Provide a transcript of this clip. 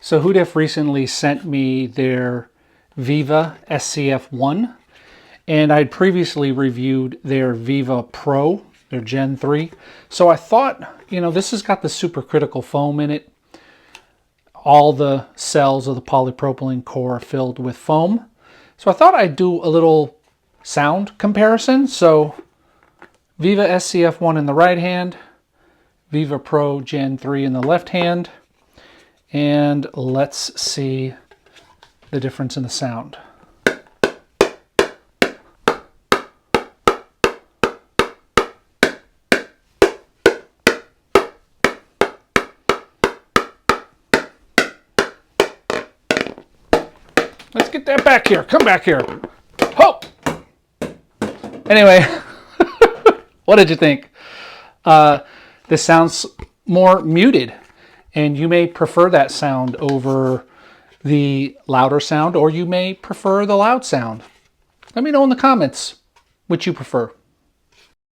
So Hudef recently sent me their Viva SCF1, and I'd previously reviewed their Viva Pro, their Gen 3. So I thought, this has got the supercritical foam in it. All the cells of the polypropylene core are filled with foam. So I thought I'd do a little sound comparison. So Viva SCF1 in the right hand, Viva Pro Gen 3 in the left hand. And let's see the difference in the sound. Let's get that back here. Come back here. Ho! Anyway, what did you think? This sounds more muted, and you may prefer that sound over the louder sound, or you may prefer the loud sound. Let me know in the comments which you prefer.